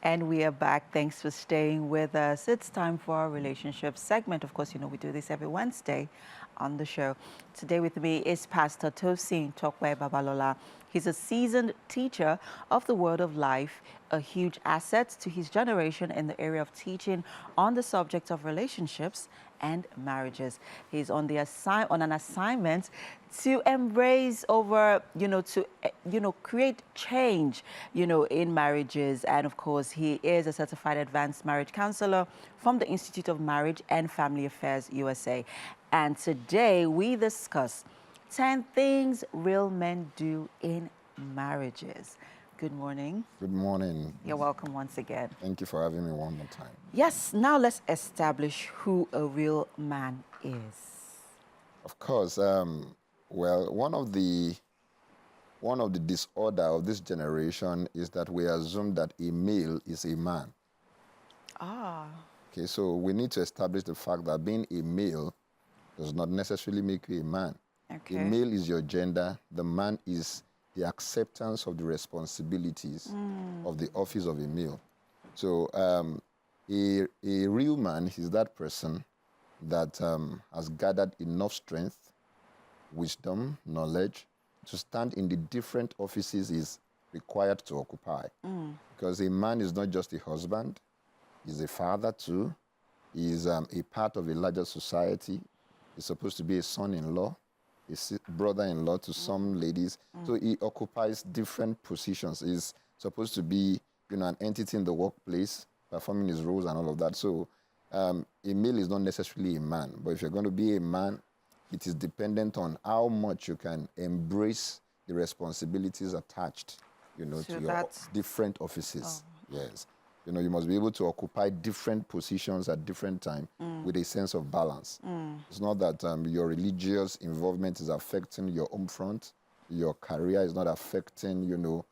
And we are back. Thanks for staying with us. It's time for our relationship segment. Of course, you know, we do this every Wednesday on the show. Today with me is Pastor Tosin Tokwe Babalola. He's a seasoned teacher of the Word of Life, a huge asset to his generation in the area of teaching on the subject of relationships and marriages. He's on an assignment to embrace create change, in marriages. And of course, he is a certified advanced marriage counselor from the Institute of Marriage and Family Affairs, USA. And today we discuss 10 things real men do in marriages. Good morning. Good morning. You're welcome once again. Thank you for having me one more time. Yes, now let's establish who a real man is. Of course, well, one of the disorder of this generation is that we assume that a male is a man. Ah. Okay, so we need to establish the fact that being a male does not necessarily make you a man. Okay. A male is your gender. The man is the acceptance of the responsibilities of the office of a male. So a real man is that person that has gathered enough strength, wisdom, knowledge to stand in the different offices he's required to occupy. Because a man is not just a husband, he's a father too, he's a part of a larger society, he's supposed to be a son-in-law, a brother-in-law to some ladies. So he occupies different positions. He's supposed to be, an entity in the workplace, performing his roles and all of that. So a male is not necessarily a man. But if you're going to be a man, it is dependent on how much you can embrace the responsibilities attached, to your different offices. Oh. Yes. You must be able to occupy different positions at different times with a sense of balance. It's not that your religious involvement is affecting your home front, your career is not affecting, your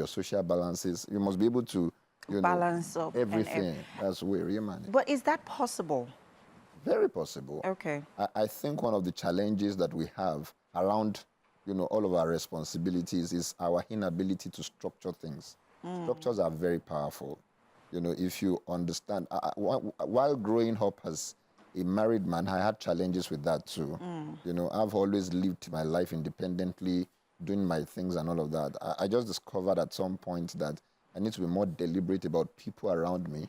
social balances. You must be able to, balance up everything. That's where you're man. But is that possible? Very possible. Okay. I think one of the challenges that we have around, all of our responsibilities is our inability to structure things. Structures are very powerful. If you understand, while growing up as a married man, I had challenges with that too. I've always lived my life independently, doing my things and all of that. I just discovered at some point that I need to be more deliberate about people around me.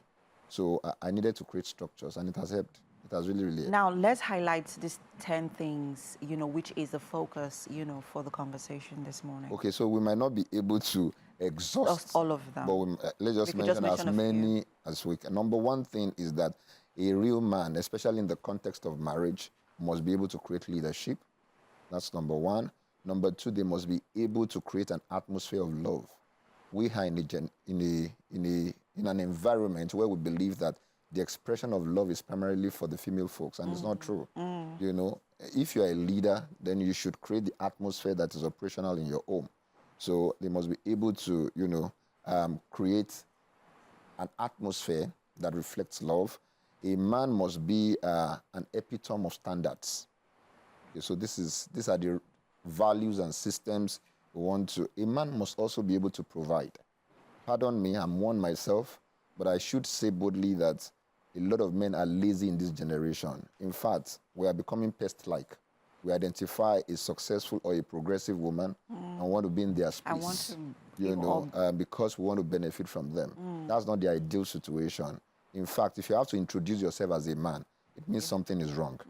So I needed to create structures, and it has helped. It has really, really helped. Now, let's highlight these 10 things, which is the focus, for the conversation this morning. Okay, so we might not be able to exhaust all of them. But let's just mention as many as we can. Number one thing is that a real man, especially in the context of marriage, must be able to create leadership. That's number one. Number two, they must be able to create an atmosphere of love. We are in an environment where we believe that the expression of love is primarily for the female folks, and it's not true. If you're a leader, then you should create the atmosphere that is operational in your home. So they must be able to, create an atmosphere that reflects love. A man must be an epitome of standards. Okay, so these are the values and systems we want to. A man must also be able to provide. Pardon me, I'm one myself, but I should say boldly that a lot of men are lazy in this generation. In fact, we are becoming pest-like. We identify a successful or a progressive woman and want to be in their space, because we want to benefit from them. That's not the ideal situation. In fact, if you have to introduce yourself as a man, it means something is wrong,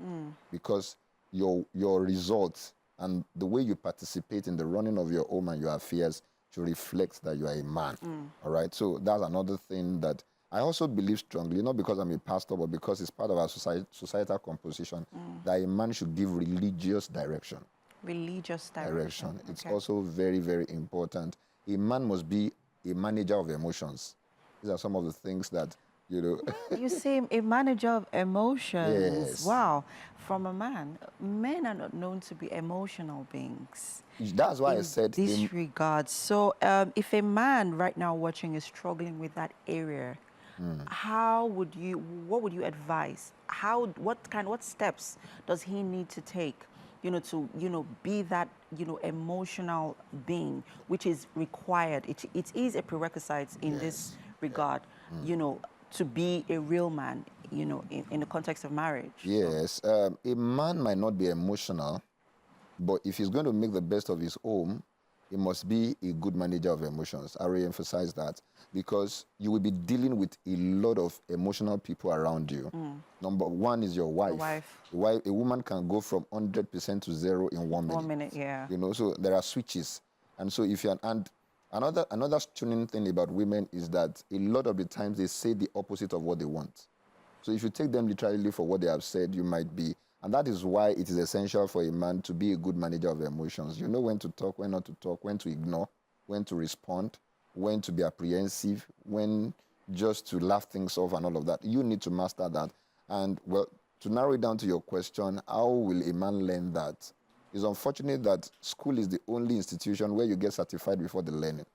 because your results and the way you participate in the running of your home and your affairs should reflect that you are a man. All right, so that's another thing that I also believe strongly, not because I'm a pastor, but because it's part of our societal composition, that a man should give religious direction. Religious direction. It's also very, very important. A man must be a manager of emotions. These are some of the things that, You say a manager of emotions. Yes. Wow. From a man. Men are not known to be emotional beings. That's why I said this regard. So if a man right now watching is struggling with that area, what would you advise? What steps does he need to take, to, be that, emotional being, which is required. It is a prerequisite in this regard, you know, to be a real man, you know, in the context of marriage? Yes, a man might not be emotional, but if he's going to make the best of his home, he must be a good manager of emotions. I re-emphasize that because you will be dealing with a lot of emotional people around you. Number one is your wife. A woman can go from 100% to 0 in 1 minute. 1 minute, yeah. You know, so there are switches. And so if you're, and another stunning thing about women is that a lot of the times they say the opposite of what they want. So if you take them literally for what they have said, you might be. And that is why it is essential for a man to be a good manager of emotions. You know when to talk, when not to talk, when to ignore, when to respond, when to be apprehensive, when just to laugh things off and all of that. You need to master that. And, well, to narrow it down to your question, how will a man learn that? It's unfortunate that school is the only institution where you get certified before the learning.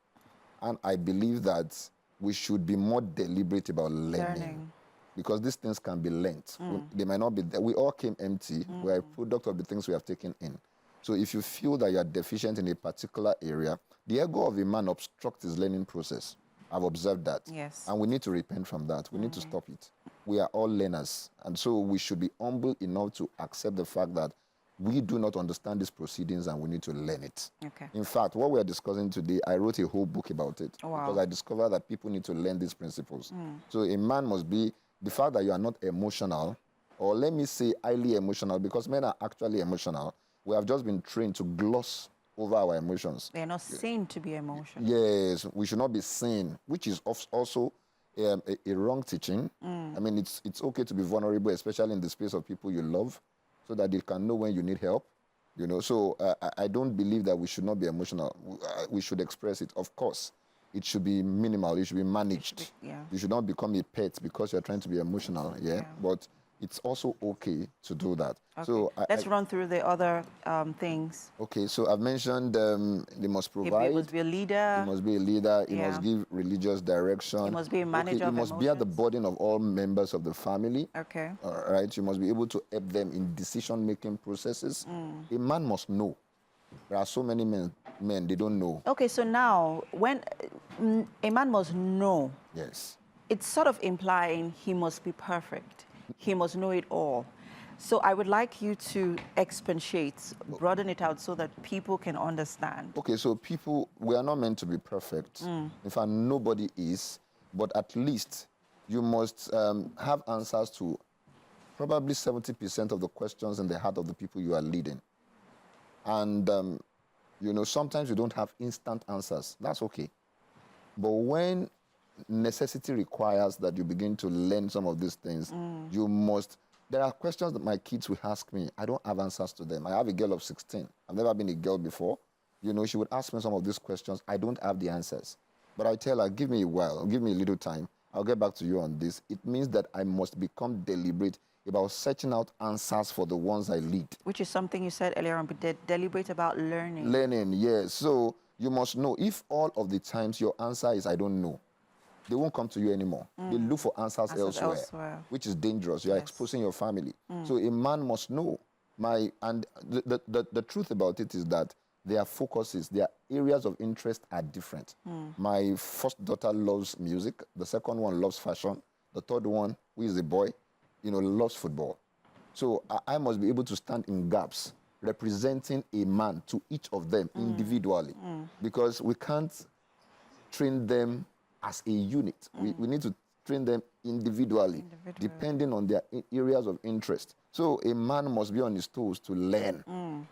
And I believe that we should be more deliberate about learning. Because these things can be learnt. They might not be there. We all came empty. We're a product of the things we have taken in. So if you feel that you are deficient in a particular area, the ego of a man obstructs his learning process. I've observed that. Yes. And we need to repent from that. We need to stop it. We are all learners. And so we should be humble enough to accept the fact that we do not understand these proceedings and we need to learn it. Okay. In fact, what we are discussing today, I wrote a whole book about it. Oh, wow. Because I discovered that people need to learn these principles. So a man must be, the fact that you are not emotional, or let me say highly emotional, because men are actually emotional, we have just been trained to gloss over our emotions. They're not seen to be emotional. Yes, we should not be seen, which is also a wrong teaching. I mean, it's okay to be vulnerable, especially in the space of people you love, so that they can know when you need help. You know, so I don't believe that we should not be emotional. We should express it, of course. It should be minimal. It should be managed. You should not become a pet because you're trying to be emotional. But it's also okay to do that. Okay. So let's run through the other things. Okay, so I've mentioned they must provide. He must be a leader. He must be a leader. He must give religious direction. He must be a manager of emotions. He must bear the burden of all members of the family. Okay. All right. You must be able to help them in decision-making processes. A man must know. There are so many men, they don't know. Okay, so now, when a man must know, yes, it's sort of implying he must be perfect. He must know it all. So I would like you to expatiate, broaden it out so that people can understand. Okay, so we are not meant to be perfect. In fact, nobody is. But at least you must have answers to probably 70% of the questions in the heart of the people you are leading. And, you know, sometimes you don't have instant answers. That's okay. But when necessity requires that you begin to learn some of these things, you must. There are questions that my kids will ask me. I don't have answers to them. I have a girl of 16. I've never been a girl before. You know, she would ask me some of these questions. I don't have the answers. But I tell her, give me a while, give me a little time. I'll get back to you on this. It means that I must become deliberate about searching out answers for the ones I lead. Which is something you said earlier on, but deliberate about learning. Learning, yes. So you must know. If all of the times your answer is, I don't know, they won't come to you anymore. They look for answers elsewhere, which is dangerous. You're exposing your family. So a man must know. The truth about it is that their focuses, their areas of interest are different. My first daughter loves music. The second one loves fashion. The third one, who is a boy, you know, loves football. So I must be able to stand in gaps representing a man to each of them individually, because we can't train them as a unit. We need to train them individually, depending on their areas of interest. So a man must be on his toes to learn,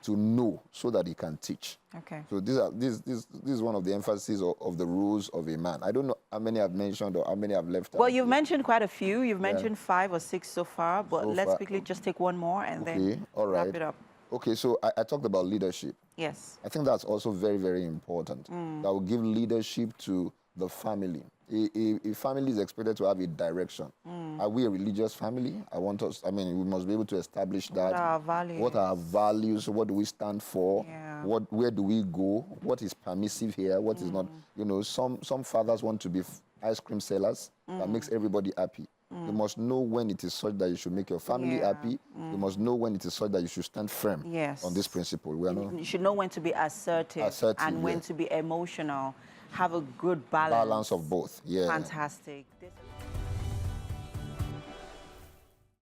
to know, so that he can teach. Okay. So this is one of the emphases of the rules of a man. I don't know how many I've mentioned or how many I've left out. Well, you've mentioned quite a few. You've mentioned 5 or 6 so far, but let's quickly just take one more and then wrap it up. Okay, so I talked about leadership. Yes. I think that's also very, very important. That will give leadership to the family. A family is expected to have a direction. Are we a religious family? We must be able to establish that. What are our values? What are our values? What do we stand for? Yeah. Where do we go? What is permissive here? What is not? You know, some fathers want to be ice cream sellers. That makes everybody happy. You must know when it is such that you should make your family happy. You must know when it is such that you should stand firm on this principle. You should know when to be assertive and when to be emotional. Have a good balance. Balance of both, yeah. Fantastic.